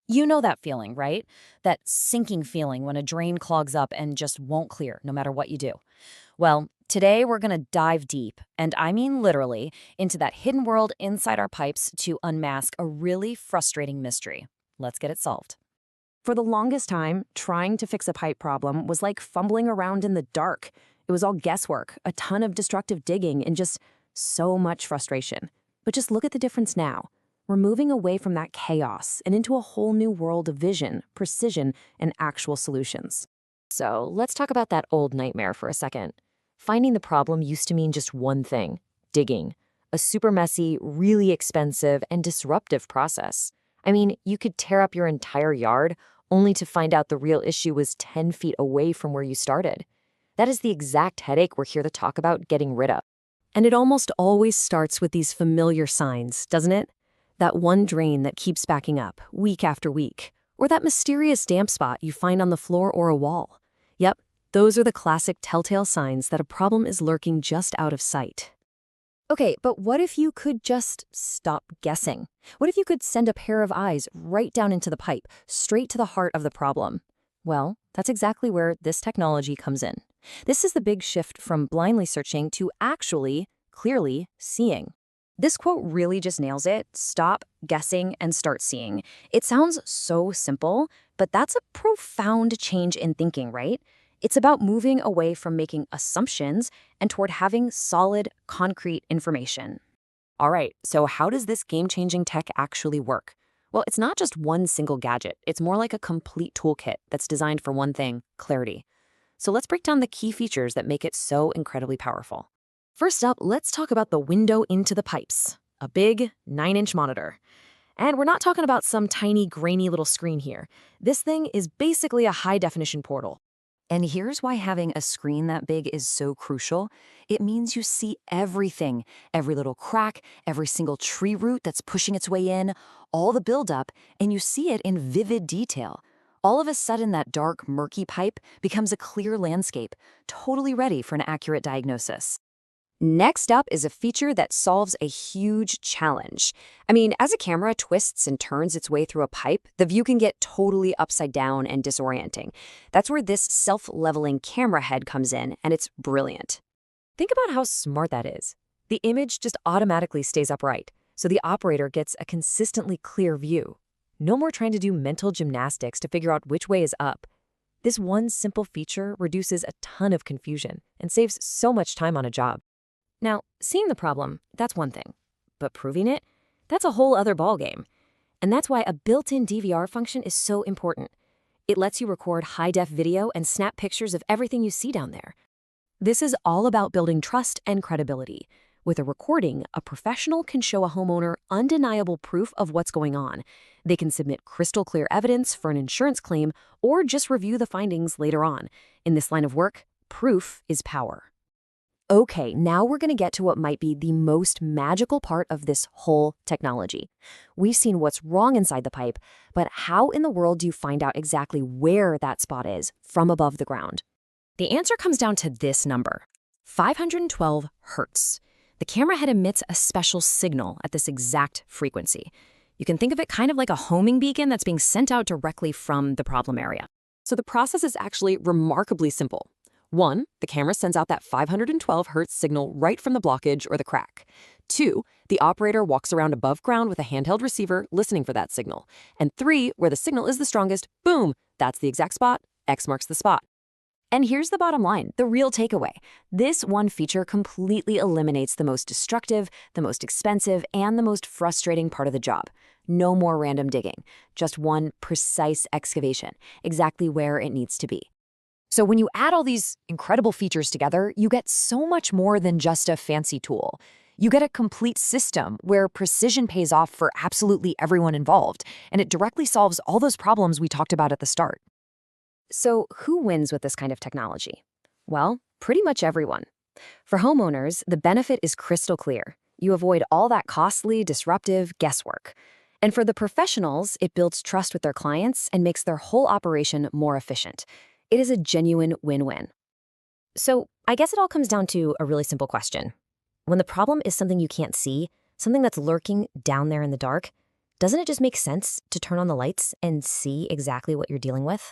You know that feeling, right? That sinking feeling when a drain clogs up and just won't clear, no matter what you do. Well, today we're going to dive deep, and I mean literally, into that hidden world inside our pipes to unmask a really frustrating mystery. Let's get it solved. For the longest time, trying to fix a pipe problem was like fumbling around in the dark. It was all guesswork, a ton of destructive digging, and just so much frustration. But just look at the difference now. We're moving away from that chaos and into a whole new world of vision, precision, and actual solutions. So let's talk about that old nightmare for a second. Finding the problem used to mean just one thing: digging. A super messy, really expensive, and disruptive process. I mean, you could tear up your entire yard only to find out the real issue was 10 feet away from where you started. That is the exact headache we're here to talk about getting rid of. And it almost always starts with these familiar signs, doesn't it? That one drain that keeps backing up, week after week. Or that mysterious damp spot you find on the floor or a wall. Yep, those are the classic telltale signs that a problem is lurking just out of sight. Okay, but what if you could just stop guessing? What if you could send a pair of eyes right down into the pipe, straight to the heart of the problem? Well, that's exactly where this technology comes in. This is the big shift from blindly searching to actually, clearly seeing. This quote really just nails it. Stop guessing and start seeing. It sounds so simple, but that's a profound change in thinking, right? It's about moving away from making assumptions and toward having solid, concrete information. All right, so how does this game-changing tech actually work? Well, it's not just one single gadget. It's more like a complete toolkit that's designed for one thing: clarity. So let's break down the key features that make it so incredibly powerful. First up, let's talk about the window into the pipes. A big 9-inch monitor. And we're not talking about some tiny, grainy little screen here. This thing is basically a high-definition portal. And here's why having a screen that big is so crucial. It means you see everything, every little crack, every single tree root that's pushing its way in, all the buildup, and you see it in vivid detail. All of a sudden, that dark, murky pipe becomes a clear landscape, totally ready for an accurate diagnosis. Next up is a feature that solves a huge challenge. I mean, as a camera twists and turns its way through a pipe, the view can get totally upside down and disorienting. That's where this self-leveling camera head comes in, and it's brilliant. Think about how smart that is. The image just automatically stays upright, so the operator gets a consistently clear view. No more trying to do mental gymnastics to figure out which way is up. This one simple feature reduces a ton of confusion and saves so much time on a job. Now, seeing the problem, that's one thing. But proving it, that's a whole other ballgame. And that's why a built-in DVR function is so important. It lets you record high-def video and snap pictures of everything you see down there. This is all about building trust and credibility. With a recording, a professional can show a homeowner undeniable proof of what's going on. They can submit crystal clear evidence for an insurance claim or just review the findings later on. In this line of work, proof is power. Okay, now we're going to get to what might be the most magical part of this whole technology. We've seen what's wrong inside the pipe, but how in the world do you find out exactly where that spot is from above the ground? The answer comes down to this number: 512 hertz. The camera head emits a special signal at this exact frequency. You can think of it kind of like a homing beacon that's being sent out directly from the problem area. So the process is actually remarkably simple. 1, the camera sends out that 512 hertz signal right from the blockage or the crack. 2, the operator walks around above ground with a handheld receiver listening for that signal. And 3, where the signal is the strongest, boom, that's the exact spot, X marks the spot. And here's the bottom line, the real takeaway. This one feature completely eliminates the most destructive, the most expensive, and the most frustrating part of the job. No more random digging, just one precise excavation, exactly where it needs to be. So when you add all these incredible features together, you get so much more than just a fancy tool. You get a complete system where precision pays off for absolutely everyone involved, and it directly solves all those problems we talked about at the start. So who wins with this kind of technology? Well, pretty much everyone. For homeowners, the benefit is crystal clear. You avoid all that costly, disruptive guesswork. And for the professionals, it builds trust with their clients and makes their whole operation more efficient. It is a genuine win-win. So I guess it all comes down to a really simple question. When the problem is something you can't see, something that's lurking down there in the dark, Doesn't it just make sense to turn on the lights and see exactly what you're dealing with?